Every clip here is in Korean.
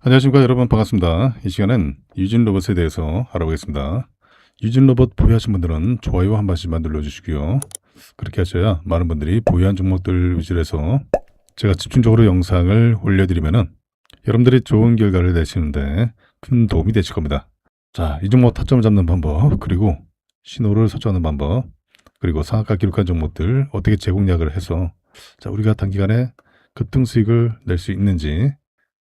안녕하십니까 여러분, 반갑습니다. 이 시간엔 유진 로봇에 대해서 알아보겠습니다. 유진 로봇 보유하신 분들은 좋아요 한 번씩만 눌러주시고요. 그렇게 하셔야 많은 분들이 보유한 종목들 위주로 해서 제가 집중적으로 영상을 올려드리면은 여러분들이 좋은 결과를 내시는데 큰 도움이 되실 겁니다. 자, 이 종목 타점을 잡는 방법, 그리고 신호를 설정하는 방법, 그리고 상한가 기록한 종목들 어떻게 재공략을 해서 우리가 단기간에 급등 수익을 낼 수 있는지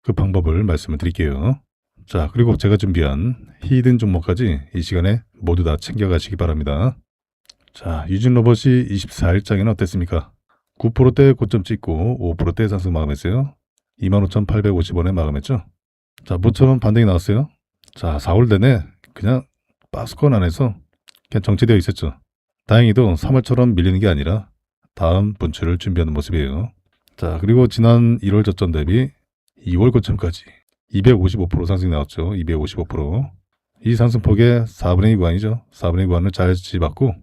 그 방법을 말씀을 드릴게요. 자, 그리고 제가 준비한 히든 종목까지 이 시간에 모두 다 챙겨가시기 바랍니다. 자, 유진 로봇이 24일장에는 어땠습니까? 9%대 고점 찍고 5%대 상승 마감했어요. 25,850원에 마감했죠. 자, 모처럼 반등이 나왔어요. 자, 4월 내내 그냥 박스권 안에서 그냥 정체되어 있었죠. 다행히도 3월처럼 밀리는 게 아니라 다음 분출을 준비하는 모습이에요. 자, 그리고 지난 1월 저점 대비 2월 고점까지 255% 상승이 나왔죠. 255%. 이 상승폭의 4분의 2 구간이죠. 4분의 2 구간을 잘 지지받고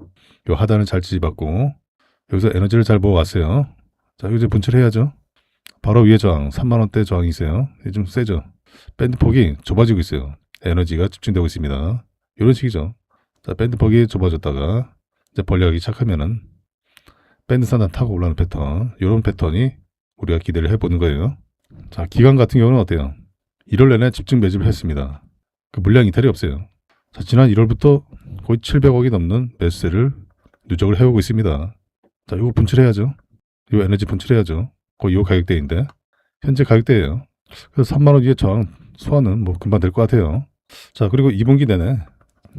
요 하단을 잘 지지받고 여기서 에너지를 잘 모아왔어요. 자, 이제 분출해야죠. 바로 위에 저항 3만원대 저항이 있어요. 이게 좀 세죠. 밴드폭이 좁아지고 있어요. 에너지가 집중되고 있습니다. 이런 식이죠. 자, 밴드폭이 좁아졌다가 이제 벌려가기 시작하면은 밴드 산단 타고 올라오는 패턴, 이런 패턴이 우리가 기대를 해보는 거예요. 자, 기간 같은 경우는 어때요? 1월 내내 집중 매집을 했습니다. 그 물량 이탈이 없어요. 자, 지난 1월부터 거의 700억이 넘는 매수세를 누적을 해오고 있습니다. 자, 이거 분출해야죠. 이거 에너지 분출해야죠. 거의 이 가격대인데 현재 가격대예요. 그래서 3만원 위에 저항 소화는 뭐 금방 될 것 같아요. 자, 그리고 2분기 내내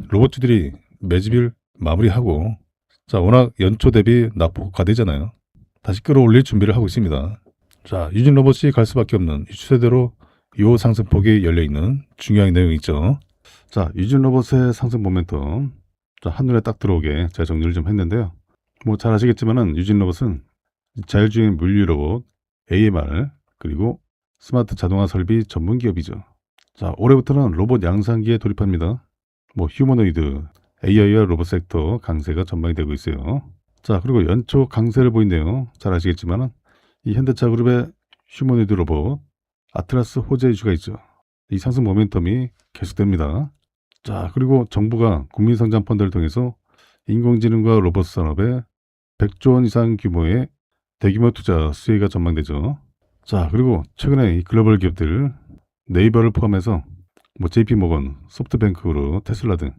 로봇주들이 매집을 마무리하고, 자, 워낙 연초 대비 낙폭 가되잖아요. 다시 끌어올릴 준비를 하고 있습니다. 자, 유진 로봇이 갈 수밖에 없는 이 추세대로 이 상승폭이 열려있는 중요한 내용이 있죠. 자, 유진 로봇의 상승 모멘텀, 자, 한눈에 딱 들어오게 제가 정리를 좀 했는데요. 뭐 잘 아시겠지만은 유진 로봇은 자율주행 물류 로봇, AMR, 그리고 스마트 자동화 설비 전문 기업이죠. 자, 올해부터는 로봇 양산기에 돌입합니다. 뭐 휴머노이드, AI와 로봇 섹터 강세가 전망이 되고 있어요. 자, 그리고 연초 강세를 보인대요. 잘 아시겠지만은 이 현대차 그룹의 휴머노이드 로봇 아트라스 호재 이슈가 있죠. 이 상승 모멘텀이 계속됩니다. 자, 그리고 정부가 국민성장 펀드를 통해서 인공지능과 로봇 산업에 100조 원 이상 규모의 대규모 투자 수혜가 전망되죠. 자, 그리고 최근에 이 글로벌 기업들 네이버를 포함해서 뭐 JP모건, 소프트뱅크로 테슬라 등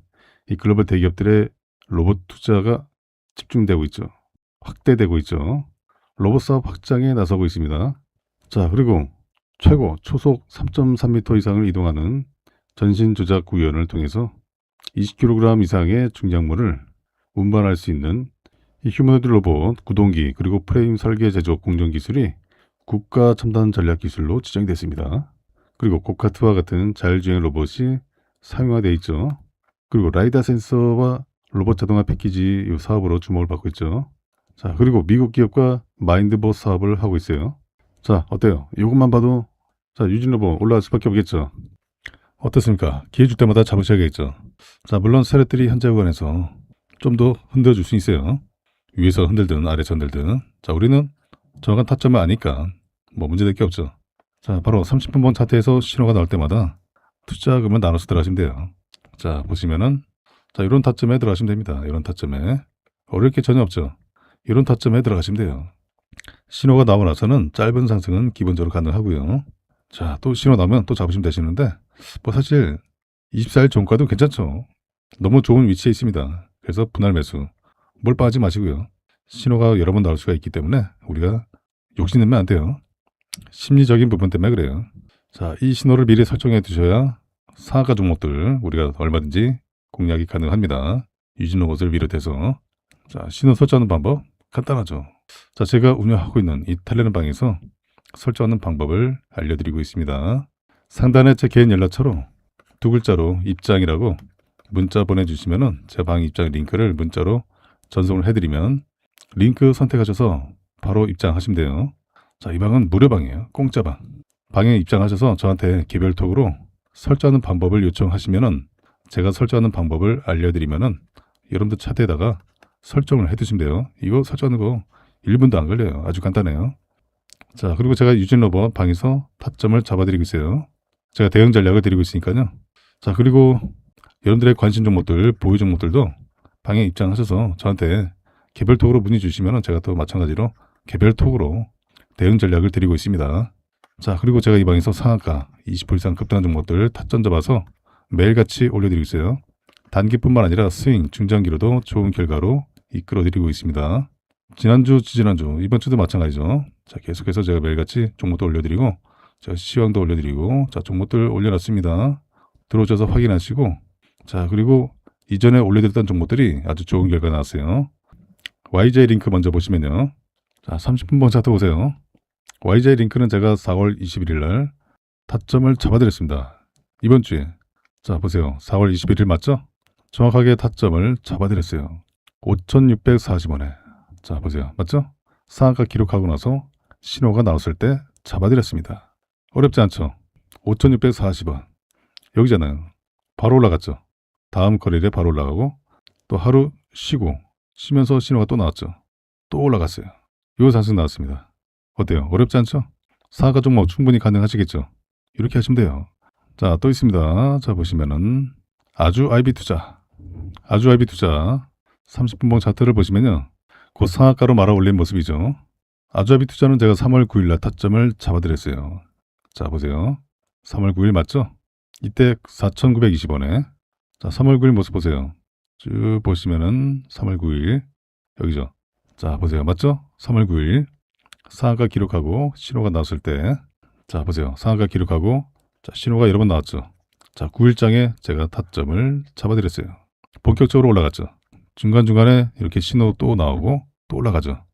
이 글로벌 대기업들의 로봇 투자가 집중되고 있죠. 확대되고 있죠. 로봇 사업 확장에 나서고 있습니다. 자, 그리고 최고 초속 3.3m 이상을 이동하는 전신 조작 구현을 통해서 20kg 이상의 중량물을 운반할 수 있는 이 휴머노이드 로봇 구동기, 그리고 프레임 설계 제조 공정 기술이 국가 첨단 전략 기술로 지정이 됐습니다. 그리고 고카트와 같은 자율주행 로봇이 상용화되어 있죠. 그리고 라이다 센서와 로봇 자동화 패키지 이 사업으로 주목을 받고 있죠. 자, 그리고 미국 기업과 마인드봇 사업을 하고 있어요. 자, 어때요? 이것만 봐도 자, 유진 로봇 올라갈 수밖에 없겠죠. 어떻습니까? 기회 줄 때마다 잡으셔야겠죠. 자, 물론 세력들이 현재 구간에서 좀 더 흔들어줄 수 있어요. 위에서 흔들든 아래에서 흔들든. 자, 우리는 정확한 타점을 아니까 뭐 문제될 게 없죠. 자, 바로 30분봉 차트에서 신호가 나올 때마다 투자금을 나눠서 들어가시면 돼요. 자, 보시면은 자, 이런 타점에 들어가시면 됩니다. 이런 타점에 어려울 게 전혀 없죠. 이런 타점에 들어가시면 돼요. 신호가 나오고 나서는 짧은 상승은 기본적으로 가능하고요. 자, 또 신호 나오면 또 잡으시면 되시는데 뭐 사실 24일 종가도 괜찮죠. 너무 좋은 위치에 있습니다. 그래서 분할 매수 몰빵하지 마시고요. 신호가 여러 번 나올 수가 있기 때문에 우리가 욕심내면 안 돼요. 심리적인 부분 때문에 그래요. 자, 이 신호를 미리 설정해 두셔야 상한가 종목들 우리가 얼마든지 공략이 가능합니다. 유진 로봇을 비롯해서. 자, 신호 설정하는 방법 간단하죠. 자, 제가 운영하고 있는 이 텔레그램 방에서 설정하는 방법을 알려드리고 있습니다. 상단에 제 개인 연락처로 두 글자로 입장이라고 문자 보내주시면은 제 방 입장 링크를 문자로 전송을 해드리면 링크 선택하셔서 바로 입장하시면 돼요. 자, 이 방은 무료방이에요. 공짜 방. 방에 입장하셔서 저한테 개별톡으로 설정하는 방법을 요청하시면은 제가 설정하는 방법을 알려드리면은 여러분들 차트에다가 설정을 해두시면 돼요. 이거 설정하는 거 1분도 안 걸려요. 아주 간단해요. 자, 그리고 제가 유진 로봇 방에서 타점을 잡아드리고 있어요. 제가 대응 전략을 드리고 있으니까요. 자, 그리고 여러분들의 관심 종목들, 보유 종목들도 방에 입장하셔서 저한테 개별톡으로 문의 주시면 제가 또 마찬가지로 개별톡으로 대응 전략을 드리고 있습니다. 자, 그리고 제가 이 방에서 상한가 20% 이상 급등한 종목들 타점 잡아서 매일같이 올려드리고 있어요. 단기뿐만 아니라 스윙, 중장기로도 좋은 결과로 이끌어드리고 있습니다. 지난주, 지지난주, 이번 주도 마찬가지죠. 자, 계속해서 제가 매일같이 종목도 올려드리고, 제가 시황도 올려드리고, 자, 종목들 올려놨습니다. 들어오셔서 확인하시고, 자, 그리고 이전에 올려드렸던 종목들이 아주 좋은 결과 나왔어요. YJ 링크 먼저 보시면요. 자, 30분봉 차트 보세요. YJ 링크는 제가 4월 21일 날 타점을 잡아드렸습니다. 이번 주에. 자, 보세요. 4월 21일 맞죠? 정확하게 타점을 잡아드렸어요. 5,640원에. 자, 보세요. 맞죠? 상한가 기록하고 나서 신호가 나왔을 때 잡아드렸습니다. 어렵지 않죠? 5,640원. 여기잖아요. 바로 올라갔죠? 다음 거래일에 바로 올라가고 또 하루 쉬면서 신호가 또 나왔죠? 또 올라갔어요. 요 상승 나왔습니다. 어때요? 어렵지 않죠? 상한가 종목 충분히 가능하시겠죠? 이렇게 하시면 돼요. 자, 또 있습니다. 자, 보시면은 아주 IB 투자 30분봉 차트를 보시면요. 곧 상한가로 말아 올린 모습이죠. 아주 IB 투자는 제가 3월 9일 날 타점을 잡아드렸어요. 자, 보세요. 3월 9일 맞죠? 이때 4,920원에 자, 3월 9일 모습 보세요. 쭉 보시면은 3월 9일 여기죠. 자, 보세요. 맞죠? 3월 9일 상한가 기록하고 신호가 나왔을 때 자, 보세요. 상한가 기록하고 자, 신호가 여러 번 나왔죠. 자, 9일장에 제가 타점을 잡아드렸어요. 본격적으로 올라갔죠. 중간중간에 이렇게 신호 또 나오고 또 올라가죠.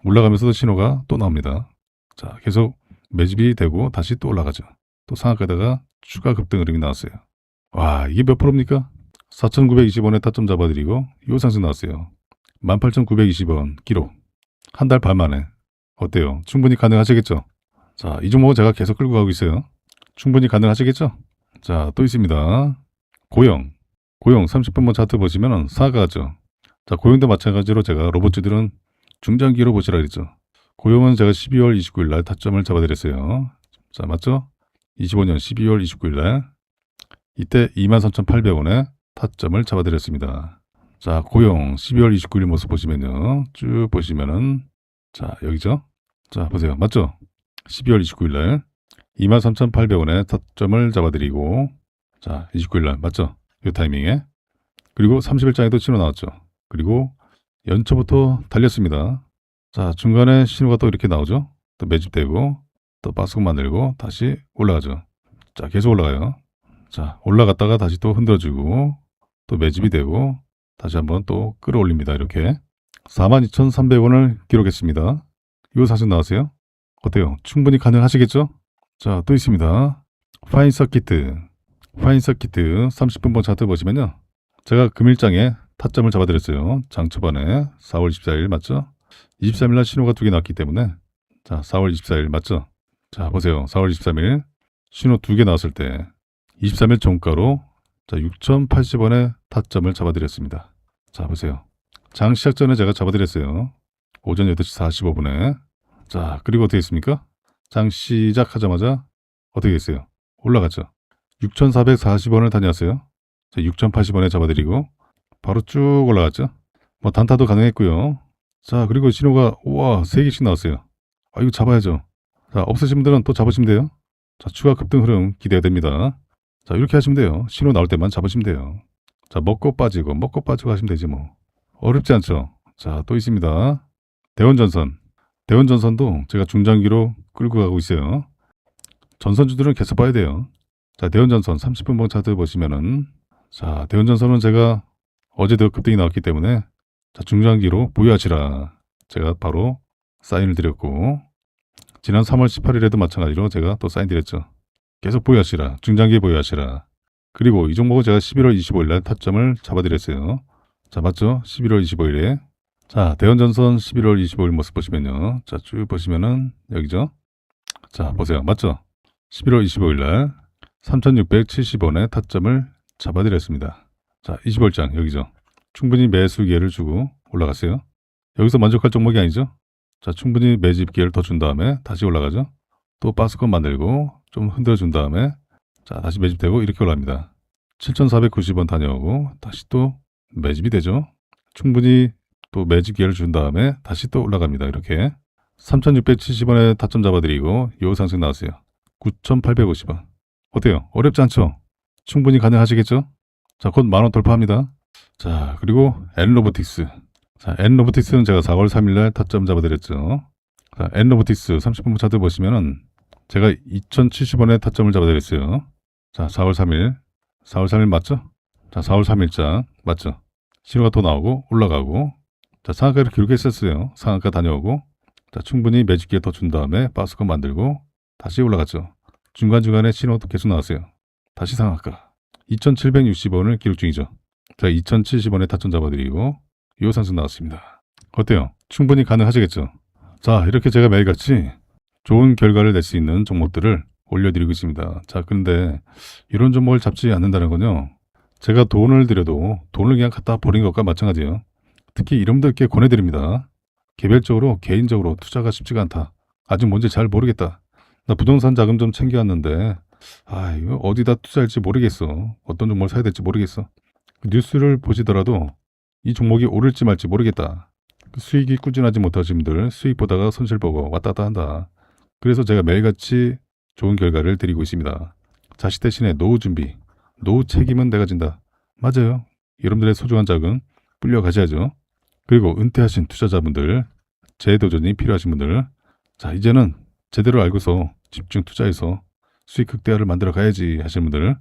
올라가면서도 신호가 또 나옵니다. 자, 계속 매집이 되고 다시 또 올라가죠. 또 상한가에다가 추가 급등 흐름이 나왔어요. 와, 이게 몇 프로입니까? 4,920원에 타점 잡아드리고 요 상승 나왔어요. 18,920원 기록. 한 달 반 만에. 어때요? 충분히 가능하시겠죠? 자, 이 종목은 제가 계속 끌고 가고 있어요. 충분히 가능하시겠죠? 자, 또 있습니다. 고영 30분봉 차트 보시면 상한가죠. 자, 고영도 마찬가지로 제가 로봇주들은 중장기로 보시라 그랬죠. 고영은 제가 12월 29일 날 타점을 잡아드렸어요. 자, 맞죠? 25년 12월 29일 날 이때 23,800원에 타점을 잡아드렸습니다. 자, 고영 12월 29일 모습 보시면요. 쭉 보시면은 자, 여기죠? 자, 보세요. 맞죠? 12월 29일 날 23,800원에 타점을 잡아드리고 자, 29일 날 맞죠? 이 타이밍에 그리고 30일장에도 신호 나왔죠. 그리고 연초부터 달렸습니다. 자, 중간에 신호가 또 이렇게 나오죠. 또 매집되고 또 바스권 만들고 다시 올라가죠. 자, 계속 올라가요. 자, 올라갔다가 다시 또 흔들어주고 또 매집이 되고 다시 한번 또 끌어올립니다. 이렇게 42,300원을 기록했습니다. 이 상승 나왔어요. 어때요? 충분히 가능하시겠죠? 자, 또 있습니다. 파인 서키트 30분봉 차트 보시면요. 제가 금일장에 타점을 잡아드렸어요. 장 초반에 4월 24일 맞죠? 23일 날 신호가 두 개 나왔기 때문에 자, 4월 24일 맞죠? 자, 보세요. 4월 23일 신호 두 개 나왔을 때 23일 종가로 자, 6,080원에 타점을 잡아드렸습니다. 자, 보세요. 장 시작 전에 제가 잡아드렸어요. 오전 8시 45분에 자, 그리고 어떻게 했습니까? 장 시작하자마자 어떻게 했어요? 올라갔죠. 6,440원을 다녀왔어요. 6,080원에 잡아드리고 바로 쭉 올라갔죠. 뭐 단타도 가능했고요. 자, 그리고 신호가 우와 3개씩 나왔어요. 아, 이거 잡아야죠. 자, 없으신 분들은 또 잡으시면 돼요. 자, 추가 급등 흐름 기대가 됩니다. 자, 이렇게 하시면 돼요. 신호 나올 때만 잡으시면 돼요. 자, 먹고 빠지고 하시면 되지 뭐. 어렵지 않죠. 자, 또 있습니다. 대원전선도 제가 중장기로 끌고 가고 있어요. 전선주들은 계속 봐야 돼요. 자, 대원전선 30분봉 차트 보시면은 자, 대원전선은 제가 어제도 급등이 나왔기 때문에 자, 중장기로 보유하시라 제가 바로 사인을 드렸고 지난 3월 18일에도 마찬가지로 제가 또 사인 드렸죠. 계속 보유하시라. 중장기 보유하시라. 그리고 이 종목은 제가 11월 25일 날 타점을 잡아드렸어요. 자, 맞죠? 11월 25일에 자, 대원전선 11월 25일 모습 보시면요. 자, 쭉 보시면은 여기죠. 자, 보세요. 맞죠? 11월 25일 날 3,670원에 타점을 잡아드렸습니다. 자, 20월장 여기죠. 충분히 매수 기회를 주고 올라갔어요. 여기서 만족할 종목이 아니죠. 자, 충분히 매집 기회를 더 준 다음에 다시 올라가죠. 또 바스권 만들고 좀 흔들어 준 다음에 자, 다시 매집되고 이렇게 올라갑니다. 7,490원 다녀오고 다시 또 매집이 되죠. 충분히 또 매집 기회를 준 다음에 다시 또 올라갑니다. 이렇게 3,670원에 타점 잡아드리고 요 상승 나왔어요. 9,850원. 어때요? 어렵지 않죠? 충분히 가능하시겠죠? 자, 곧 만원 돌파합니다. 자, 그리고 엔로보틱스. 자, 엔로보틱스는 제가 4월 3일날 타점 잡아드렸죠. 자, 엔로보틱스 30분 차트 보시면은 제가 2,070원에 타점을 잡아드렸어요. 자, 4월 3일. 4월 3일 맞죠? 자, 4월 3일자 맞죠? 신호가 또 나오고 올라가고 자, 상한가를 기록했었어요. 상한가 다녀오고 자, 충분히 매집 기회 더 준 다음에 박스권 만들고 다시 올라갔죠. 중간중간에 신호도 계속 나왔어요. 다시 상한가 2,760원을 기록 중이죠. 자, 2,070원에 타점 잡아드리고 요 상승 나왔습니다. 어때요? 충분히 가능하시겠죠? 자, 이렇게 제가 매일같이 좋은 결과를 낼 수 있는 종목들을 올려드리고 있습니다. 자, 그런데 이런 종목을 잡지 않는다는 건요. 제가 돈을 들여도 돈을 그냥 갖다 버린 것과 마찬가지예요. 특히 이름들께 권해드립니다. 개별적으로 개인적으로 투자가 쉽지가 않다. 아직 뭔지 잘 모르겠다. 나 부동산 자금 좀 챙겨왔는데 이거 어디다 투자할지 모르겠어. 어떤 종목을 사야 될지 모르겠어. 뉴스를 보시더라도 이 종목이 오를지 말지 모르겠다. 수익이 꾸준하지 못하신 분들 수익 보다가 손실 보고 왔다 갔다 한다. 그래서 제가 매일같이 좋은 결과를 드리고 있습니다. 자식 대신에 노후 준비, 노후 책임은 내가 진다. 맞아요. 여러분들의 소중한 자금 불려 가셔야죠. 그리고 은퇴하신 투자자분들, 재도전이 필요하신 분들, 자, 이제는 제대로 알고서 집중 투자해서 수익 극대화를 만들어 가야지 하시는 분들,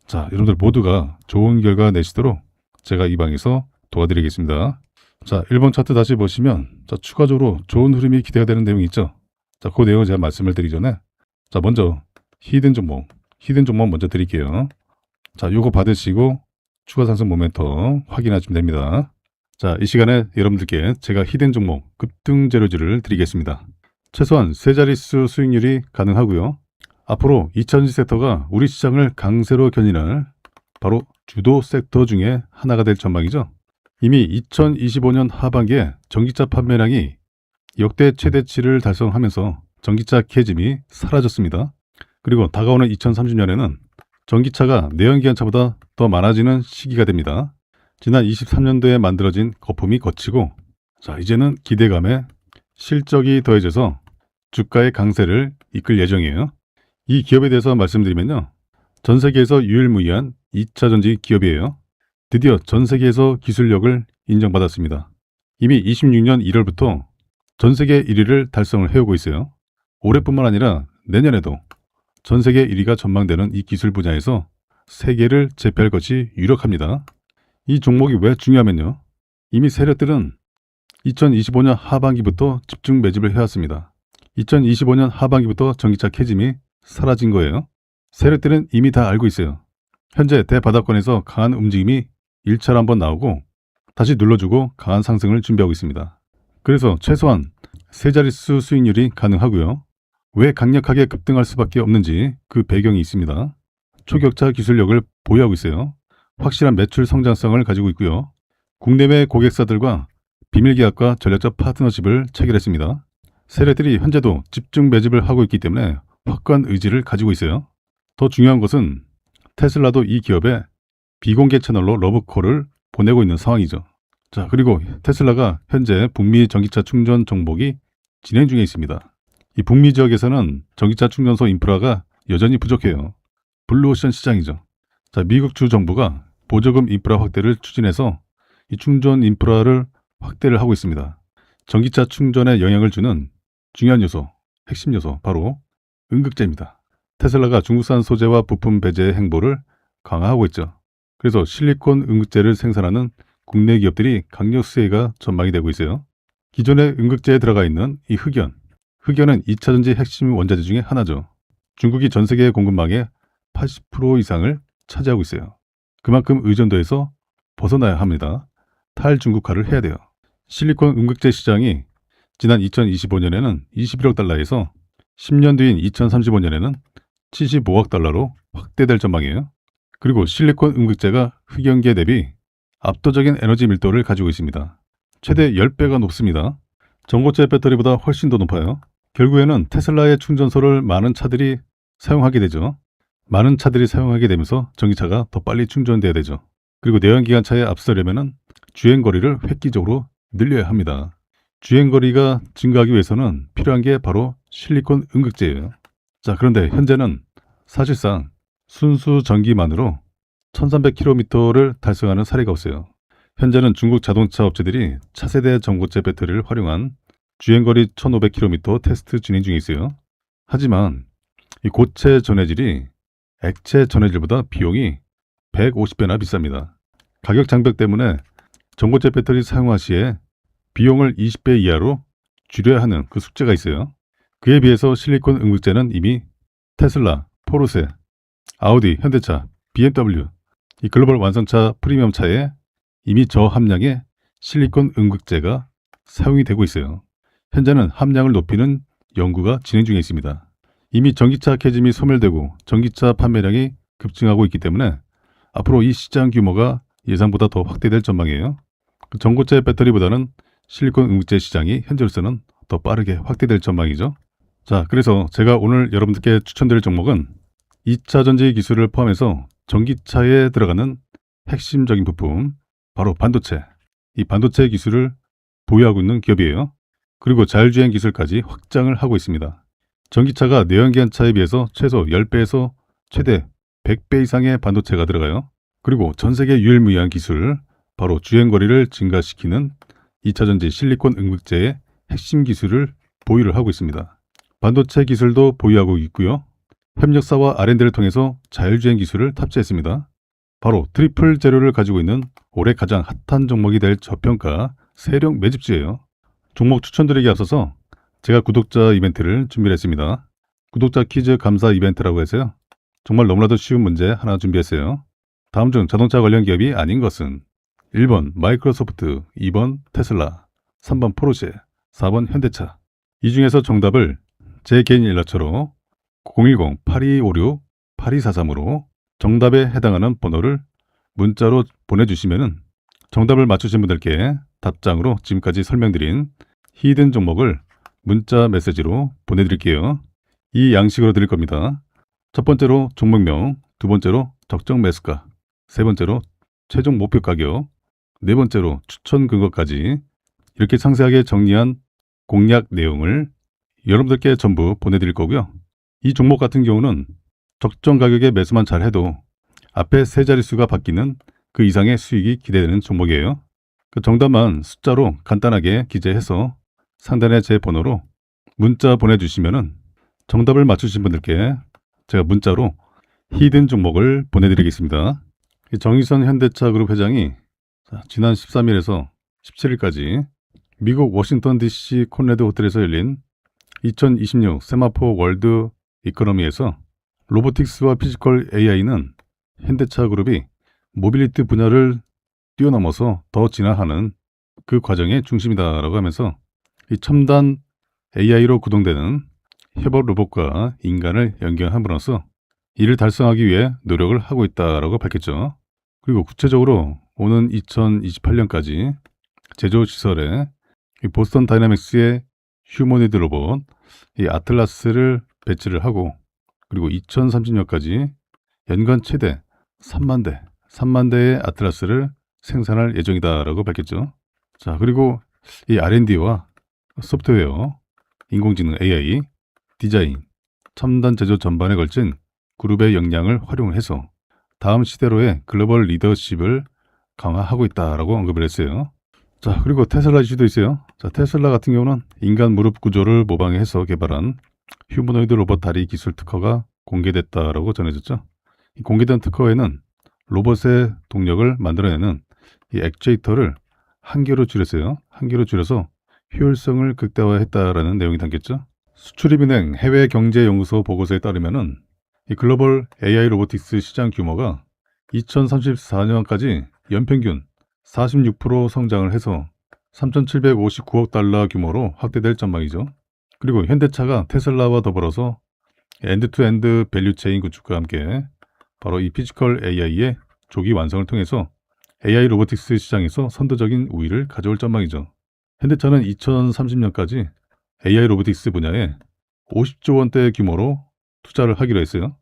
자, 여러분들 모두가 좋은 결과 내시도록 제가 이 방에서 도와드리겠습니다. 자, 1번 차트 다시 보시면 자, 추가적으로 좋은 흐름이 기대가 되는 내용이 있죠. 자, 그 내용을 제가 말씀을 드리기 전에 자, 먼저 히든 종목 먼저 드릴게요. 자, 요거 받으시고 추가 상승 모멘텀 확인하시면 됩니다. 자, 이 시간에 여러분들께 제가 히든 종목 급등 재료지를 드리겠습니다. 최소한 세 자릿수 수익률이 가능하고요. 앞으로 2000지 섹터가 우리 시장을 강세로 견인할 바로 주도 섹터 중에 하나가 될 전망이죠. 이미 2025년 하반기에 전기차 판매량이 역대 최대치를 달성하면서 전기차 캐짐이 사라졌습니다. 그리고 다가오는 2030년에는 전기차가 내연기관차보다 더 많아지는 시기가 됩니다. 지난 23년도에 만들어진 거품이 거치고 자, 이제는 기대감에 실적이 더해져서 주가의 강세를 이끌 예정이에요. 이 기업에 대해서 말씀드리면요. 전 세계에서 유일무이한 2차전지 기업이에요. 드디어 전 세계에서 기술력을 인정받았습니다. 이미 26년 1월부터 전 세계 1위를 달성을 해오고 있어요. 올해뿐만 아니라 내년에도 전 세계 1위가 전망되는 이 기술 분야에서 세계를 제패할 것이 유력합니다. 이 종목이 왜 중요하면요. 이미 세력들은 2025년 하반기부터 집중 매집을 해왔습니다. 2025년 하반기부터 전기차 캐짐이 사라진 거예요. 세력들은 이미 다 알고 있어요. 현재 대바닥권에서 강한 움직임이 1차로 한번 나오고 다시 눌러주고 강한 상승을 준비하고 있습니다. 그래서 최소한 세 자릿수 수익률이 가능하고요. 왜 강력하게 급등할 수밖에 없는지 그 배경이 있습니다. 초격차 기술력을 보유하고 있어요. 확실한 매출 성장성을 가지고 있고요. 국내외 고객사들과 비밀계약과 전략적 파트너십을 체결했습니다. 세력들이 현재도 집중 매집을 하고 있기 때문에 확고한 의지를 가지고 있어요. 더 중요한 것은 테슬라도 이 기업에 비공개 채널로 러브콜을 보내고 있는 상황이죠. 자, 그리고 테슬라가 현재 북미 전기차 충전 정복이 진행 중에 있습니다. 이 북미 지역에서는 전기차 충전소 인프라가 여전히 부족해요. 블루오션 시장이죠. 자, 미국 주 정부가 보조금 인프라 확대를 추진해서 이 충전 인프라를 확대를 하고 있습니다. 전기차 충전에 영향을 주는 중요한 요소, 핵심 요소 바로 음극재입니다. 테슬라가 중국산 소재와 부품 배제의 행보를 강화하고 있죠. 그래서 실리콘 음극재를 생산하는 국내 기업들이 강력 수혜가 전망이 되고 있어요. 기존의 음극재에 들어가 있는 이 흑연, 흑연은 2차전지 핵심 원자재 중에 하나죠. 중국이 전 세계 공급망의 80% 이상을 차지하고 있어요. 그만큼 의존도에서 벗어나야 합니다. 탈중국화를 해야 돼요. 실리콘 음극재 시장이 지난 2025년에는 21억 달러에서 10년 뒤인 2035년에는 75억 달러로 확대될 전망이에요. 그리고 실리콘 음극재가 흑연계 대비 압도적인 에너지 밀도를 가지고 있습니다. 최대 10배가 높습니다. 전고체 배터리보다 훨씬 더 높아요. 결국에는 테슬라의 충전소를 많은 차들이 사용하게 되죠. 많은 차들이 사용하게 되면서 전기차가 더 빨리 충전돼야 되죠. 그리고 내연기관차에 앞서려면은 주행거리를 획기적으로 늘려야 합니다. 주행거리가 증가하기 위해서는 필요한 게 바로 실리콘 음극재예요. 자, 그런데 현재는 사실상 순수 전기만으로 1300km를 달성하는 사례가 없어요. 현재는 중국 자동차 업체들이 차세대 전고체 배터리를 활용한 주행거리 1500km 테스트 진행 중에 있어요. 하지만 이 고체 전해질이 액체 전해질보다 비용이 150배나 비쌉니다. 가격 장벽 때문에 전고체 배터리 사용화 시에 비용을 20배 이하로 줄여야 하는 그 숙제가 있어요. 그에 비해서 실리콘 음극재는 이미 테슬라, 포르쉐, 아우디, 현대차, BMW, 이 글로벌 완성차 프리미엄 차에 이미 저함량의 실리콘 음극재가 사용이 되고 있어요. 현재는 함량을 높이는 연구가 진행 중에 있습니다. 이미 전기차 캐즘이 소멸되고 전기차 판매량이 급증하고 있기 때문에 앞으로 이 시장 규모가 예상보다 더 확대될 전망이에요. 전고체 배터리보다는 실리콘 음극재 시장이 현재로서는 더 빠르게 확대될 전망이죠. 자, 그래서 제가 오늘 여러분들께 추천드릴 종목은 2차 전지 기술을 포함해서 전기차에 들어가는 핵심적인 부품, 바로 반도체. 이 반도체 기술을 보유하고 있는 기업이에요. 그리고 자율주행 기술까지 확장을 하고 있습니다. 전기차가 내연기관차에 비해서 최소 10배에서 최대 100배 이상의 반도체가 들어가요. 그리고 전 세계 유일무이한 기술, 바로 주행거리를 증가시키는 2차전지 실리콘 음극재의 핵심 기술을 보유를 하고 있습니다. 반도체 기술도 보유하고 있고요. 협력사와 R&D를 통해서 자율주행 기술을 탑재했습니다. 바로 트리플 재료를 가지고 있는 올해 가장 핫한 종목이 될 저평가 세력 매집주예요. 종목 추천드리기 앞서서 제가 구독자 이벤트를 준비했습니다. 구독자 퀴즈 감사 이벤트라고 해서요. 정말 너무나도 쉬운 문제 하나 준비했어요. 다음 중 자동차 관련 기업이 아닌 것은 1번 마이크로소프트, 2번 테슬라, 3번 포르쉐, 4번 현대차. 이 중에서 정답을 제 개인 연락처로 010-8256-8243으로 정답에 해당하는 번호를 문자로 보내주시면 정답을 맞추신 분들께 답장으로 지금까지 설명드린 히든 종목을 문자 메시지로 보내드릴게요. 이 양식으로 드릴 겁니다. 첫 번째로 종목명, 두 번째로 적정 매수가, 세 번째로 최종 목표 가격, 네 번째로 추천 근거까지 이렇게 상세하게 정리한 공략 내용을 여러분들께 전부 보내드릴 거고요. 이 종목 같은 경우는 적정 가격에 매수만 잘해도 앞에 세 자릿수가 바뀌는 그 이상의 수익이 기대되는 종목이에요. 그 정답만 숫자로 간단하게 기재해서 상단에 제 번호로 문자 보내주시면 정답을 맞추신 분들께 제가 문자로 히든 종목을 보내드리겠습니다. 정의선 현대차 그룹 회장이 지난 13일에서 17일까지 미국 워싱턴 DC 콘레드 호텔에서 열린 2026 세마포 월드 이코노미에서 로보틱스와 피지컬 AI는 현대차 그룹이 모빌리티 분야를 뛰어넘어서 더 진화하는 그 과정의 중심이다라고 하면서 이 첨단 AI로 구동되는 협업 로봇과 인간을 연결함으로써 이를 달성하기 위해 노력을 하고 있다라고 밝혔죠. 그리고 구체적으로 오는 2028년까지 제조시설에 이 보스턴 다이나믹스의 휴머니드 로봇 이 아틀라스를 배치를 하고 그리고 2030년까지 연간 최대 3만 대의 아틀라스를 생산할 예정이다라고 밝혔죠. 자, 그리고 이 R&D와 소프트웨어, 인공지능 AI, 디자인, 첨단 제조 전반에 걸친 그룹의 역량을 활용해서 다음 시대로의 글로벌 리더십을 강화하고 있다라고 언급을 했어요. 자, 그리고 테슬라 이슈도 있어요. 자, 테슬라 같은 경우는 인간 무릎 구조를 모방해서 개발한 휴머노이드 로봇 다리 기술 특허가 공개됐다라고 전해졌죠. 이 공개된 특허에는 로봇의 동력을 만들어내는 이 액추에이터를 한 개로 줄였어요. 한 개로 줄여서 효율성을 극대화했다라는 내용이 담겼죠. 수출입은행 해외경제연구소 보고서에 따르면은 이 글로벌 AI 로보틱스 시장 규모가 2034년까지 연평균 46% 성장을 해서 3,759억 달러 규모로 확대될 전망이죠. 그리고 현대차가 테슬라와 더불어서 엔드투엔드 밸류체인 구축과 함께 바로 이 피지컬 AI의 조기 완성을 통해서 AI 로보틱스 시장에서 선도적인 우위를 가져올 전망이죠. 현대차는 2030년까지 AI 로보틱스 분야에 50조 원대 규모로 투자를 하기로 했어요.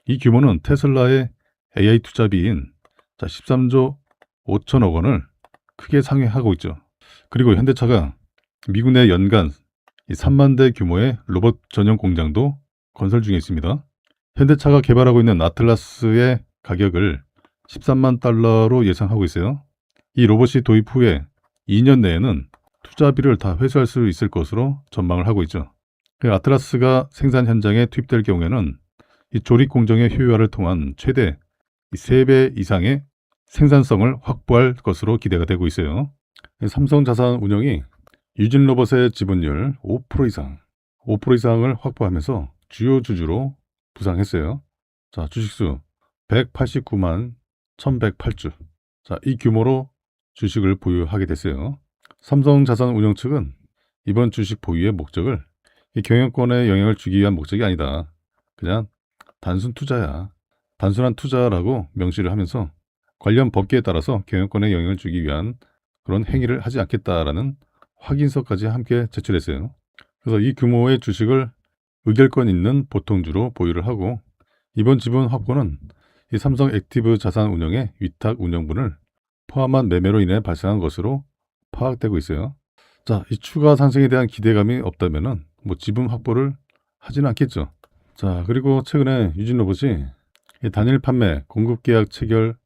이 규모는 테슬라의 AI 투자비인 13조 5천억 원을 크게 상회하고 있죠. 그리고 현대차가 미국 내 연간 3만 대 규모의 로봇 전용 공장도 건설 중에 있습니다. 현대차가 개발하고 있는 아틀라스의 가격을 13만 달러로 예상하고 있어요. 이 로봇이 도입 후에 2년 내에는 투자비를 다 회수할 수 있을 것으로 전망을 하고 있죠. 아틀라스가 생산 현장에 투입될 경우에는 이 조립 공정의 효율화를 통한 최대 3배 이상의 생산성을 확보할 것으로 기대가 되고 있어요. 삼성자산운용이 유진로봇의 지분율 5% 이상, 5% 이상을 확보하면서 주요 주주로 부상했어요. 자, 주식수 189만 1108주. 자, 이 규모로 주식을 보유하게 됐어요. 삼성자산운용 측은 이번 주식 보유의 목적을 이 경영권에 영향을 주기 위한 목적이 아니다. 그냥 단순 투자야. 단순한 투자라고 명시를 하면서 관련 법규에 따라서 경영권에 영향을 주기 위한 그런 행위를 하지 않겠다라는 확인서까지 함께 제출했어요. 그래서 이 규모의 주식을 의결권 있는 보통주로 보유를 하고 이번 지분 확보는 이 삼성 액티브 자산 운용의 위탁 운영분을 포함한 매매로 인해 발생한 것으로 파악되고 있어요. 자, 이 추가 상승에 대한 기대감이 없다면은 지분 확보를 하지는 않겠죠. 자, 그리고 최근에 유진로봇이 이 단일 판매 공급 계약 체결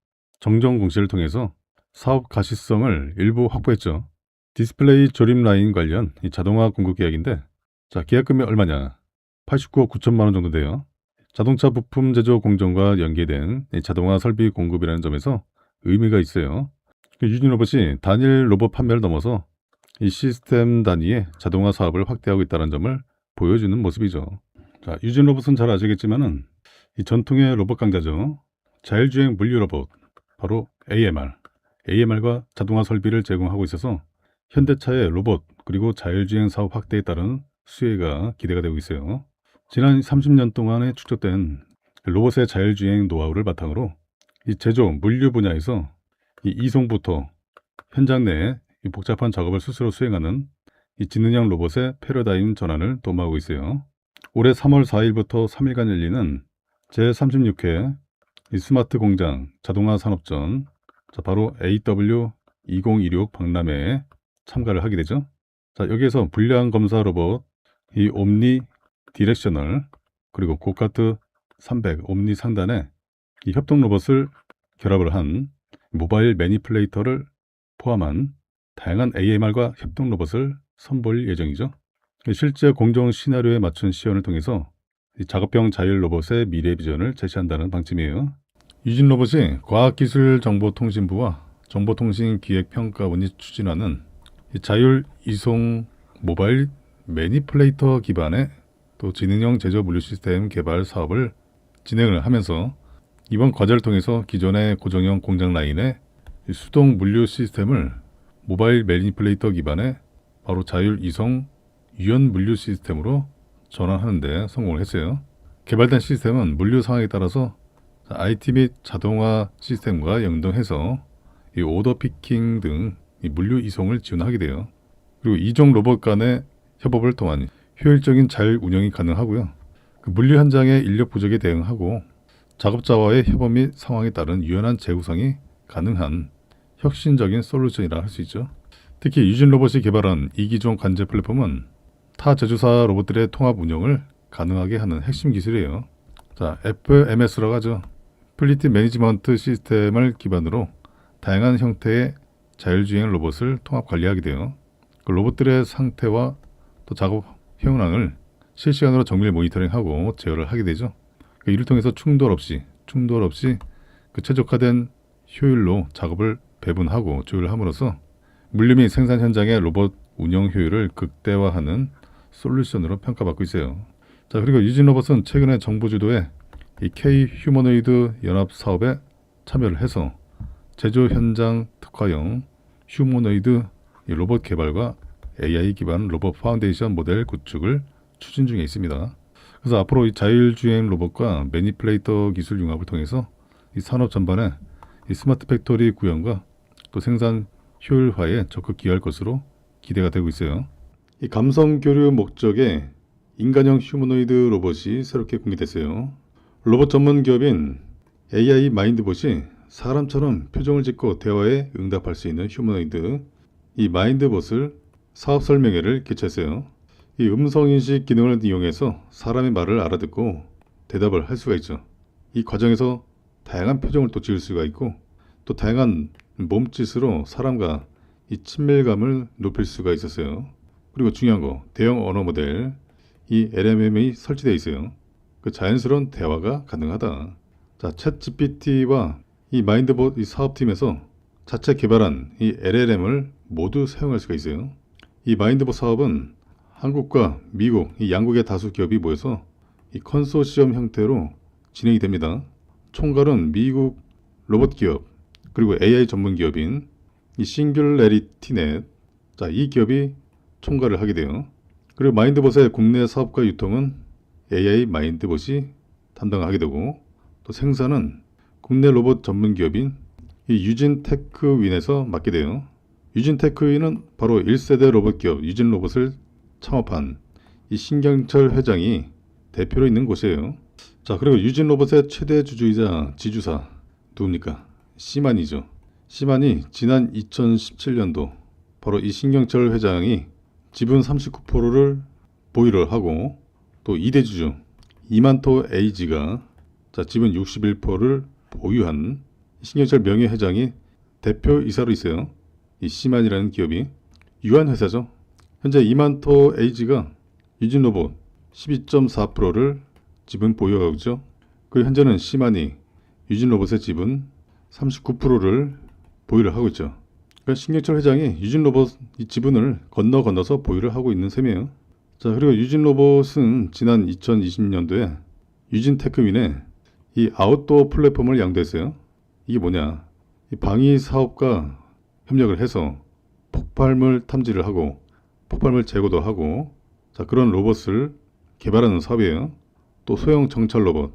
정정 공시를 통해서 사업 가시성을 일부 확보했죠. 디스플레이 조립 라인 관련 이 자동화 공급 계약인데, 자, 계약금이 얼마냐? 89억 9천만 원 정도 돼요. 자동차 부품 제조 공정과 연계된 이 자동화 설비 공급이라는 점에서 의미가 있어요. 유진로봇이 단일 로봇 판매를 넘어서 이 시스템 단위의 자동화 사업을 확대하고 있다는 점을 보여주는 모습이죠. 자, 유진로봇은 잘 아시겠지만은 이 전통의 로봇 강자죠. 자율주행 물류 로봇, 바로 AMR과 자동화 설비를 제공하고 있어서 현대차의 로봇 그리고 자율주행 사업 확대에 따른 수혜가 기대가 되고 있어요. 지난 30년 동안에 축적된 로봇의 자율주행 노하우를 바탕으로 이 제조, 물류 분야에서 이 이송부터 현장 내에 이 복잡한 작업을 스스로 수행하는 이 지능형 로봇의 패러다임 전환을 도모하고 있어요. 올해 3월 4일부터 3일간 열리는 제36회 이 스마트 공장 자동화 산업전, 자, 바로 AW2026 박람회에 참가를 하게 되죠. 자, 여기에서 불량 검사 로봇, 이 옴니 디렉셔널, 그리고 고카트 300 옴니 상단에 이 협동 로봇을 결합을 한 모바일 매니플레이터를 포함한 다양한 AMR과 협동 로봇을 선보일 예정이죠. 실제 공정 시나리오에 맞춘 시연을 통해서 작업형 자율 로봇의 미래 비전을 제시한다는 방침이에요. 유진로봇이 과학기술정보통신부와 정보통신기획평가원이 추진하는 자율 이송 모바일 매니플레이터 기반의 또 지능형 제조 물류 시스템 개발 사업을 진행을 하면서 이번 과제를 통해서 기존의 고정형 공장 라인의 수동 물류 시스템을 모바일 매니플레이터 기반의 바로 자율 이송 유연 물류 시스템으로 전환하는 데 성공을 했어요. 개발된 시스템은 물류 상황에 따라서 IT 및 자동화 시스템과 연동해서 이 오더 피킹 등 이 물류 이송을 지원하게 돼요. 그리고 이종 로봇 간의 협업을 통한 효율적인 자율 운영이 가능하고요. 그 물류 현장의 인력 부족에 대응하고 작업자와의 협업 및 상황에 따른 유연한 재구성이 가능한 혁신적인 솔루션이라 할 수 있죠. 특히 유진로봇이 개발한 이기종 관제 플랫폼은 타 제조사 로봇들의 통합 운영을 가능하게 하는 핵심 기술이에요. 자, FMS라고 하죠. 플리티 매니지먼트 시스템을 기반으로 다양한 형태의 자율주행 로봇을 통합 관리하게 돼요. 그 로봇들의 상태와 또 작업 현황을 실시간으로 정밀 모니터링하고 제어를 하게 되죠. 이를 통해서 충돌 없이 그 최적화된 효율로 작업을 배분하고 조율함으로써 물류 및 생산 현장의 로봇 운영 효율을 극대화하는 솔루션으로 평가받고 있어요. 자, 그리고 유진로봇은 최근에 정부 주도의 이 K 휴머노이드 연합 사업에 참여를 해서 제조 현장 특화형 휴머노이드 로봇 개발과 AI 기반 로봇 파운데이션 모델 구축을 추진 중에 있습니다. 그래서 앞으로 이 자율주행 로봇과 매니플레이터 기술 융합을 통해서 이 산업 전반에 이 스마트 팩토리 구현과 또 생산 효율화에 적극 기여할 것으로 기대가 되고 있어요. 이 감성 교류 목적의 인간형 휴머노이드 로봇이 새롭게 공개됐어요. 로봇 전문 기업인 AI 마인드봇이 사람처럼 표정을 짓고 대화에 응답할 수 있는 휴머노이드, 이 마인드봇을 사업 설명회를 개최했어요. 이 음성인식 기능을 이용해서 사람의 말을 알아듣고 대답을 할 수가 있죠. 이 과정에서 다양한 표정을 또 지을 수가 있고 또 다양한 몸짓으로 사람과 이 친밀감을 높일 수가 있었어요. 그리고 중요한 거, 대형 언어 모델, 이 LMM이 설치되어 있어요. 그 자연스러운 대화가 가능하다. 자, 챗 GPT와 이 마인드봇 이 사업팀에서 자체 개발한 이 LLM을 모두 사용할 수가 있어요. 이 마인드봇 사업은 한국과 미국 이 양국의 다수 기업이 모여서 이 컨소시엄 형태로 진행이 됩니다. 총괄은 미국 로봇 기업 그리고 AI 전문 기업인 이 싱귤레리티넷, 자, 이 기업이 총괄을 하게 돼요. 그리고 마인드봇의 국내 사업과 유통은 AI 마인드봇이 담당하게 되고 또 생산은 국내 로봇 전문 기업인 이 유진 테크윈에서 맡게 돼요. 유진 테크윈은 바로 1세대 로봇 기업 유진 로봇을 창업한 이 신경철 회장이 대표로 있는 곳이에요. 자, 그리고 유진 로봇의 최대 주주이자 지주사 누굽니까? 시만이죠. 시만이 지난 2017년도 바로 이 신경철 회장이 지분 39%를 보유를 하고 또 2대 주주 이만토 에이지가 자, 지분 61%를 보유한 신경철 명예회장이 대표이사로 있어요. 이 시만이라는 기업이 유한 회사죠. 현재 이만토 에이지가 유진 로봇 12.4%를 지분 보유하고 있죠. 그 현재는 시만이 유진 로봇의 지분 39%를 보유를 하고 있죠. 그러니까 신경철 회장이 유진 로봇 이 지분을 건너서 보유를 하고 있는 셈이에요. 자, 그리고 유진 로봇은 지난 2020년도에 유진 테크윈에 이 아웃도어 플랫폼을 양도했어요. 이게 뭐냐? 이 방위 사업과 협력을 해서 폭발물 탐지를 하고 폭발물 제거도 하고 자, 그런 로봇을 개발하는 사업이에요. 또 소형 정찰 로봇,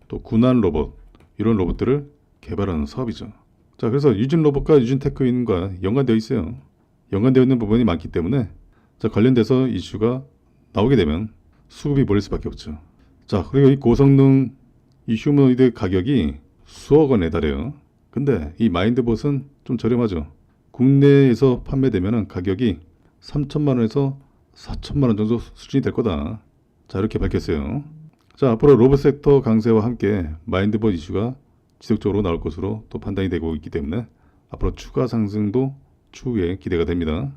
또 군안 로봇 이런 로봇들을 개발하는 사업이죠. 자, 그래서 유진 로봇과 유진 테크윈과 연관되어 있어요. 연관되어 있는 부분이 많기 때문에 자, 관련돼서 이슈가 나오게 되면 수급이 몰릴 수밖에 없죠. 자, 그리고 이 고성능 이 휴머노이드 가격이 수억 원에 달해요. 근데 이 마인드봇은 좀 저렴하죠. 국내에서 판매되면 가격이 3천만 원에서 4천만 원 정도 수준이 될 거다. 자, 이렇게 밝혔어요. 자, 앞으로 로봇 섹터 강세와 함께 마인드봇 이슈가 지속적으로 나올 것으로 또 판단이 되고 있기 때문에 앞으로 추가 상승도 추후에 기대가 됩니다.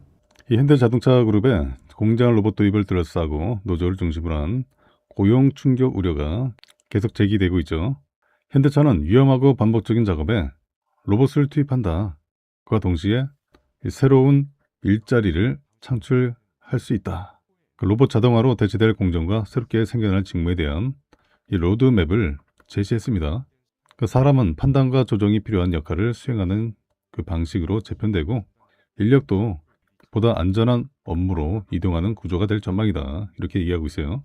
이 현대자동차 그룹의 공장 로봇 도입을 둘러싸고 노조를 중심으로 한 고용 충격 우려가 계속 제기되고 있죠. 현대차는 위험하고 반복적인 작업에 로봇을 투입한다. 그와 동시에 새로운 일자리를 창출할 수 있다. 그 로봇 자동화로 대체될 공정과 새롭게 생겨날 직무에 대한 이 로드맵을 제시했습니다. 그 사람은 판단과 조정이 필요한 역할을 수행하는 그 방식으로 재편되고 인력도 보다 안전한 업무로 이동하는 구조가 될 전망이다. 이렇게 얘기하고 있어요.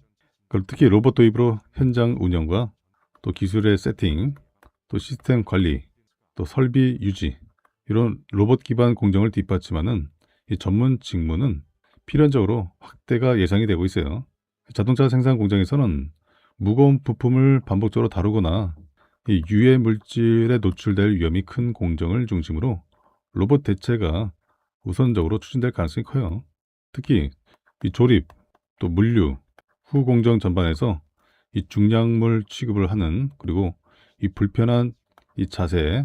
그리고 특히 로봇 도입으로 현장 운영과 또 기술의 세팅, 또 시스템 관리, 또 설비 유지 이런 로봇 기반 공정을 뒷받침하는 이 전문 직무는 필연적으로 확대가 예상이 되고 있어요. 자동차 생산 공장에서는 무거운 부품을 반복적으로 다루거나 이 유해 물질에 노출될 위험이 큰 공정을 중심으로 로봇 대체가 우선적으로 추진될 가능성이 커요. 특히 이 조립, 또 물류, 후 공정 전반에서 이 중량물 취급을 하는 그리고 이 불편한 이 자세,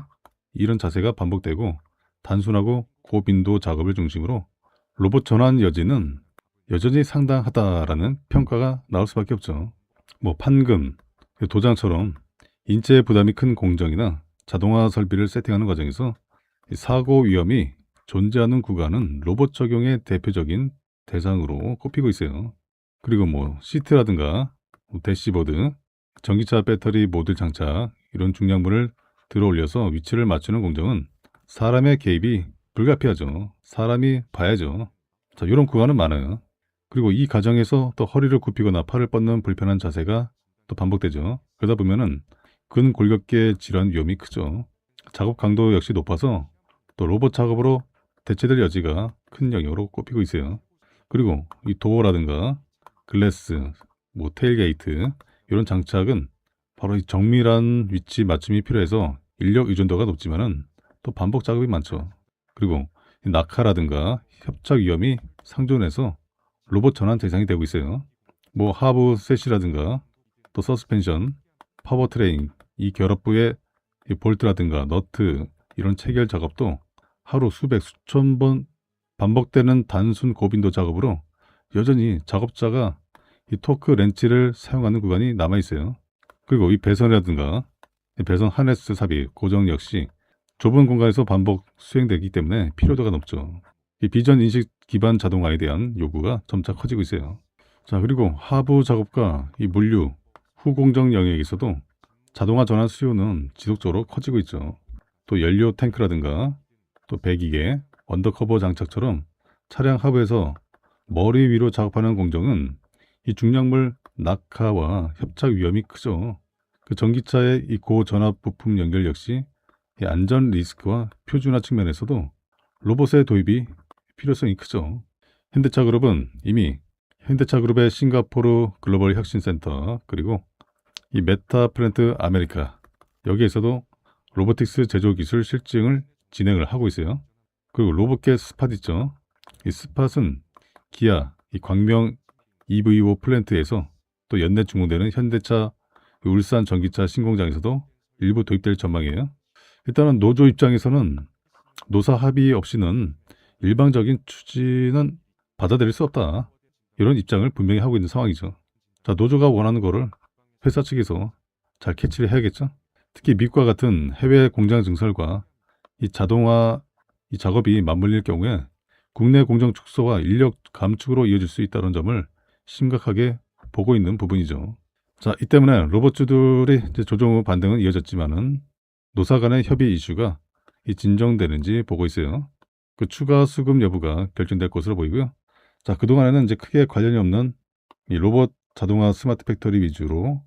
이런 자세가 반복되고 단순하고 고빈도 작업을 중심으로 로봇 전환 여지는 여전히 상당하다라는 평가가 나올 수밖에 없죠. 뭐 판금, 도장처럼 인체 부담이 큰 공정이나 자동화 설비를 세팅하는 과정에서 이 사고 위험이 존재하는 구간은 로봇 적용의 대표적인 대상으로 꼽히고 있어요. 그리고 뭐 시트라든가 대시보드, 전기차 배터리 모듈 장착 이런 중량물을 들어 올려서 위치를 맞추는 공정은 사람의 개입이 불가피하죠. 사람이 봐야죠. 자, 이런 구간은 많아요. 그리고 이 과정에서 또 허리를 굽히거나 팔을 뻗는 불편한 자세가 또 반복되죠. 그러다 보면은 근골격계 질환 위험이 크죠. 작업 강도 역시 높아서 또 로봇 작업으로 대체될 여지가 큰 영역으로 꼽히고 있어요. 그리고 이 도어라든가 글래스, 뭐 테일게이트 이런 장착은 바로 이 정밀한 위치 맞춤이 필요해서 인력 의존도가 높지만은 또 반복 작업이 많죠. 그리고 이 낙하라든가 협착 위험이 상존해서 로봇 전환 대상이 되고 있어요. 뭐 하부 셋이라든가 또 서스펜션, 파워트레인, 이 결합부의 이 볼트라든가 너트 이런 체결 작업도 하루 수백 수천 번 반복되는 단순 고빈도 작업으로 여전히 작업자가 이 토크 렌치를 사용하는 구간이 남아 있어요. 그리고 이 배선이라든가 이 배선 하네스 삽입, 고정 역시 좁은 공간에서 반복 수행되기 때문에 필요도가 높죠. 이 비전 인식 기반 자동화에 대한 요구가 점차 커지고 있어요. 자, 그리고 하부 작업과 이 물류, 후공정 영역에서도 자동화 전환 수요는 지속적으로 커지고 있죠. 또 연료 탱크라든가 또 배기계, 언더커버 장착처럼 차량 하부에서 머리 위로 작업하는 공정은 이 중량물 낙하와 협착 위험이 크죠. 그 전기차의 이 고전압 부품 연결 역시 이 안전 리스크와 표준화 측면에서도 로봇의 도입이 필요성이 크죠. 현대차 그룹은 이미 현대차 그룹의 싱가포르 글로벌 혁신센터 그리고 이 메타 플랜트 아메리카 여기에서도 로보틱스 제조 기술 실증을 진행을 하고 있어요. 그리고 로봇계 스팟 있죠. 이 스팟은 기아 이 광명 EV5 플랜트에서 또 연내 준공되는 현대차 울산 전기차 신공장에서도 일부 도입될 전망이에요. 일단은 노조 입장에서는 노사 합의 없이는 일방적인 추진은 받아들일 수 없다. 이런 입장을 분명히 하고 있는 상황이죠. 자, 노조가 원하는 거를 회사 측에서 잘 캐치를 해야겠죠. 특히 미국과 같은 해외 공장 증설과 이 자동화 이 작업이 맞물릴 경우에 국내 공정 축소와 인력 감축으로 이어질 수 있다는 점을 심각하게 보고 있는 부분이죠. 자, 이 때문에 로봇주들이 이제 조정 후 반등은 이어졌지만은 노사 간의 협의 이슈가 이 진정되는지 보고 있어요. 그 추가 수급 여부가 결정될 것으로 보이고요. 자, 그동안에는 이제 크게 관련이 없는 이 로봇 자동화 스마트 팩토리 위주로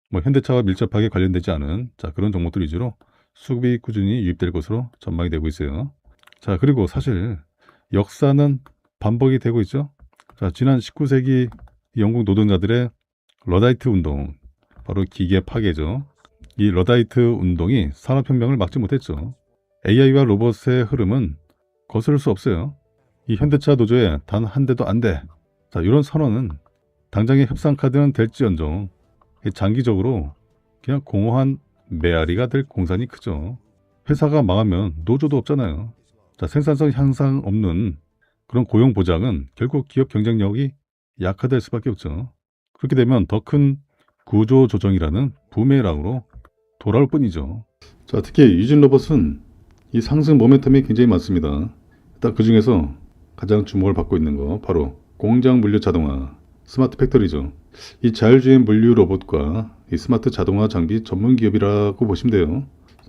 뭐 현대차와 밀접하게 관련되지 않은 자, 그런 종목들 위주로 수급이 꾸준히 유입될 것으로 전망이 되고 있어요. 자, 그리고 사실 역사는 반복이 되고 있죠. 자, 지난 19세기 영국 노동자들의 러다이트 운동, 바로 기계 파괴죠. 이 러다이트 운동이 산업혁명을 막지 못했죠. AI와 로봇의 흐름은 거스를 수 없어요. 이 현대차 노조에 단 한 대도 안 돼. 자, 이런 선언은 당장의 협상 카드는 될지언정 장기적으로 그냥 공허한 메아리가 될 공산이 크죠. 회사가 망하면 노조도 없잖아요. 자, 생산성 향상 없는 그런 고용 보장은 결국 기업 경쟁력이 약화될 수밖에 없죠. 그렇게 되면 더 큰 구조 조정이라는 부메랑으로 돌아올 뿐이죠. 자, 특히 유진 로봇은 이 상승 모멘텀이 굉장히 많습니다. 일단 그 중에서 가장 주목을 받고 있는 거 바로 공장 물류 자동화 스마트 팩토리죠. 이 자율주행 물류 로봇과 이 스마트 자동화 장비 전문 기업이라고 보시면 돼요.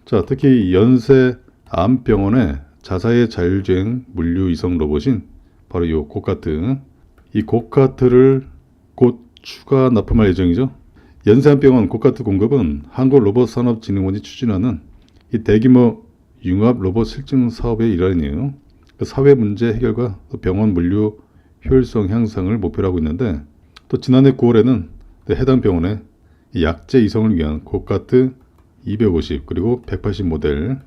자, 특히 연세 암병원의 자사의 자율주행 물류 이송 로봇인 바로 이 고카트, 이 고카트를 곧 추가 납품할 예정이죠. 연세암병원 고카트 공급은 한국로봇산업진흥원이 추진하는 이 대규모 융합 로봇 실증 사업의 일환이에요. 그 사회 문제 해결과 병원 물류 효율성 향상을 목표로 하고 있는데 또 지난해 9월에는 해당 병원에 약제 이송을 위한 고카트 250 그리고 180 모델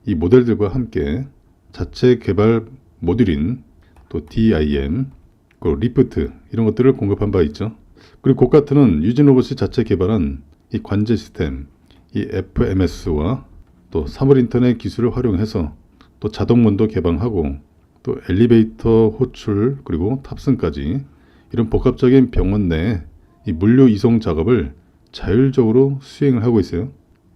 이 모델들과 함께 자체 개발 모듈인 또 DIM 그리고 리프트 이런 것들을 공급한 바 있죠. 그리고 고카트는 유진 로봇이 자체 개발한 이 관제 시스템 이 FMS와 또 사물 인터넷 기술을 활용해서 또 자동문도 개방하고 또 엘리베이터 호출 그리고 탑승까지 이런 복합적인 병원 내 이 물류 이송 작업을 자율적으로 수행을 하고 있어요.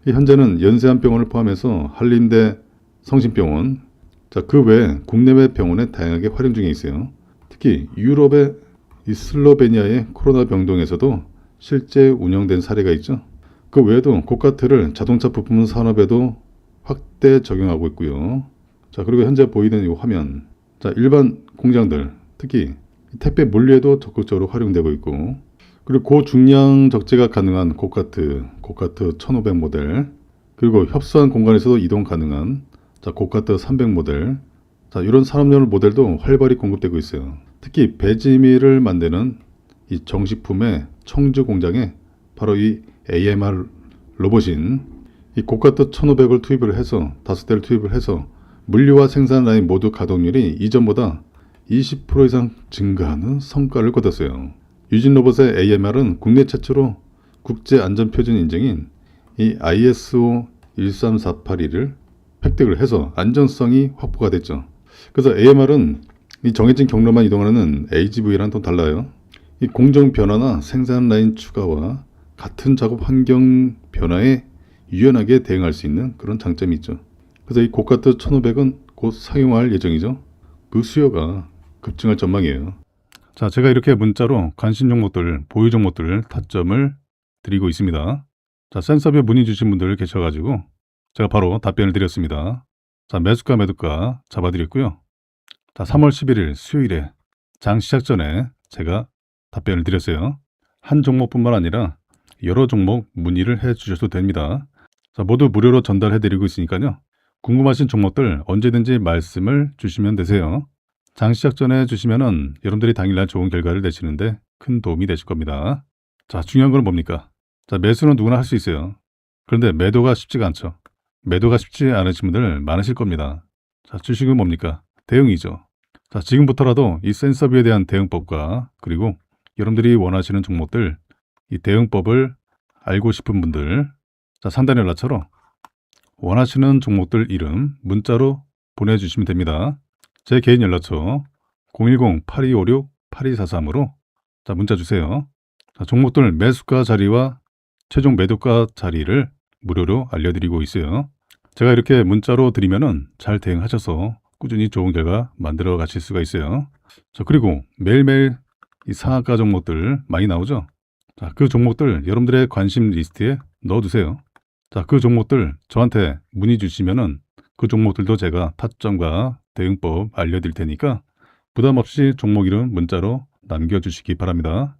현재는 연세암병원을 포함해서 한림대 성심병원 자, 그 외에 국내외 병원에 다양하게 활용 중에 있어요. 특히 유럽의 이 슬로베니아의 코로나 병동에서도 실제 운영된 사례가 있죠. 그 외에도 고카트를 자동차 부품 산업에도 확대 적용하고 있고요. 자, 그리고 현재 보이는 이 화면 자, 일반 공장들 특히 택배 물류에도 적극적으로 활용되고 있고 그리고 고중량 적재가 가능한 고카트 1500 모델 그리고 협소한 공간에서도 이동 가능한 자, 고카트 300 모델 자, 이런 산업용 모델도 활발히 공급되고 있어요. 특히 배지밀을 만드는 이 정식품의 청주 공장에 바로 이 AMR 로봇인 이 고가뜻 1500을 투입을 해서 5대를 투입을 해서 물류와 생산 라인 모두 가동률이 이전보다 20% 이상 증가하는 성과를 거뒀어요. 유진 로봇의 AMR은 국내 최초로 국제안전표준 인증인 이 ISO 13482를 획득을 해서 안전성이 확보가 됐죠. 그래서 AMR은 이 정해진 경로만 이동하는 AGV랑 또 달라요. 이 공정 변화나 생산 라인 추가와 같은 작업 환경 변화에 유연하게 대응할 수 있는 그런 장점이 있죠. 그래서 이 고가뜻 1500은 곧 상용화할 예정이죠. 그 수요가 급증할 전망이에요. 자, 제가 이렇게 문자로 관심 종목들, 보유 종목들 타점을 드리고 있습니다. 자, 센서뷰 문의 주신 분들 계셔가지고 제가 바로 답변을 드렸습니다. 자, 매수가 잡아드렸고요. 자, 3월 11일 수요일에 장 시작 전에 제가 답변을 드렸어요. 한 종목뿐만 아니라 여러 종목 문의를 해 주셔도 됩니다. 자, 모두 무료로 전달해 드리고 있으니까요. 궁금하신 종목들 언제든지 말씀을 주시면 되세요. 장 시작 전에 주시면은 여러분들이 당일날 좋은 결과를 내시는데 큰 도움이 되실 겁니다. 자, 중요한 건 뭡니까? 자, 매수는 누구나 할 수 있어요. 그런데 매도가 쉽지가 않죠. 매도가 쉽지 않으신 분들 많으실 겁니다. 자, 주식은 뭡니까? 대응이죠. 자, 지금부터라도 이 센서뷰에 대한 대응법과 그리고 여러분들이 원하시는 종목들 이 대응법을 알고 싶은 분들, 자, 상단 연락처로 원하시는 종목들 이름 문자로 보내주시면 됩니다. 제 개인 연락처 010-8256-8243으로 자, 문자 주세요. 자, 종목들 매수가 자리와 최종 매도가 자리를 무료로 알려드리고 있어요. 제가 이렇게 문자로 드리면은 잘 대응하셔서 꾸준히 좋은 결과 만들어 가실 수가 있어요. 자, 그리고 매일매일 이 상한가 종목들 많이 나오죠. 자, 그 종목들 여러분들의 관심 리스트에 넣어두세요. 자, 그 종목들 저한테 문의 주시면은 그 종목들도 제가 타점과 대응법 알려드릴 테니까 부담 없이 종목 이름 문자로 남겨주시기 바랍니다.